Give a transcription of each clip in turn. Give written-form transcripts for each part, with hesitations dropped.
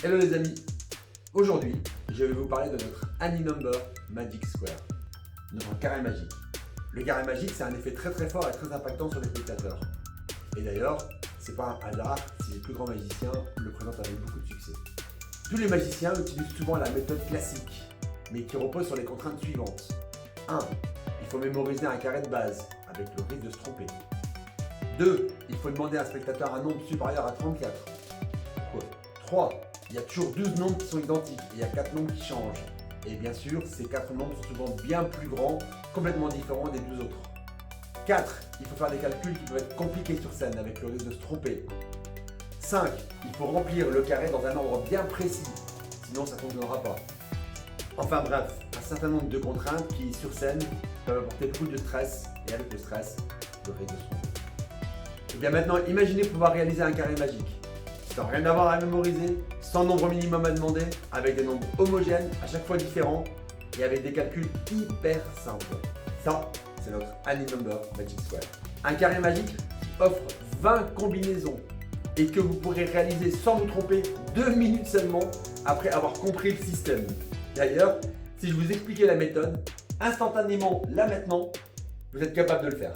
Hello les amis, aujourd'hui je vais vous parler de notre AnyNumber Magic Square, notre carré magique. Le carré magique, c'est un effet très fort et très impactant sur les spectateurs. Et d'ailleurs, c'est pas un hasard si les plus grands magiciens le présentent avec beaucoup de succès. Tous les magiciens utilisent souvent la méthode classique, mais qui repose sur les contraintes suivantes. 1. Il faut mémoriser un carré de base, avec le risque de se tromper. 2. Il faut demander à un spectateur un nombre supérieur à 34. 3. Il y a toujours 12 nombres qui sont identiques et il y a 4 nombres qui changent. Et bien sûr, ces 4 nombres sont souvent bien plus grands, complètement différents des 12 autres. 4. Il faut faire des calculs qui peuvent être compliqués sur scène avec le risque de se tromper. 5. Il faut remplir le carré dans un ordre bien précis, sinon ça ne fonctionnera pas. Enfin bref, un certain nombre de contraintes qui, sur scène, peuvent apporter beaucoup de stress, et avec le stress, le risque de se tromper. Et bien maintenant, imaginez pouvoir réaliser un carré magique, sans rien avoir à mémoriser, sans nombre minimum à demander, avec des nombres homogènes, à chaque fois différents, et avec des calculs hyper simples. Ça, c'est notre AnyNumber Magic Square. Un carré magique qui offre 20 combinaisons et que vous pourrez réaliser sans vous tromper 2 minutes seulement après avoir compris le système. D'ailleurs, si je vous expliquais la méthode, instantanément, là maintenant, vous êtes capable de le faire.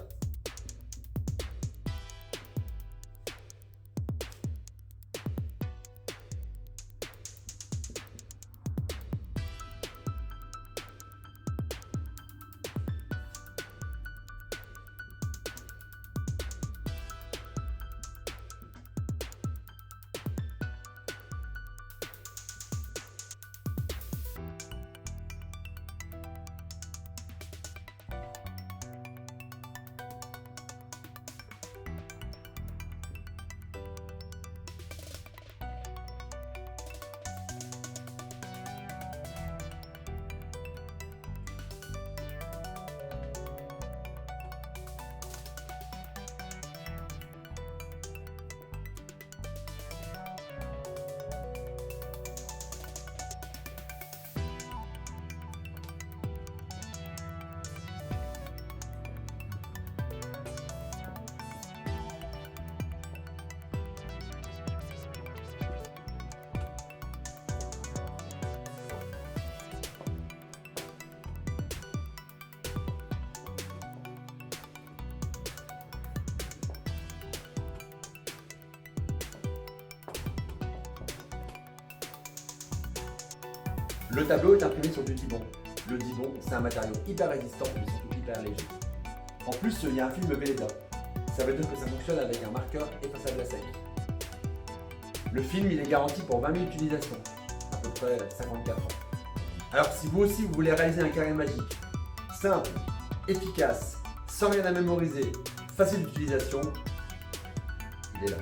Le tableau est imprimé sur du Dibond. Le Dibond, c'est un matériau hyper résistant mais surtout hyper léger. En plus, il y a un film Velleda. Ça veut dire que ça fonctionne avec un marqueur effaçable à sec. Le film, il est garanti pour 20 000 utilisations, à peu près 54 ans. Alors si vous aussi vous voulez réaliser un carré magique, simple, efficace, sans rien à mémoriser, facile d'utilisation, il est là.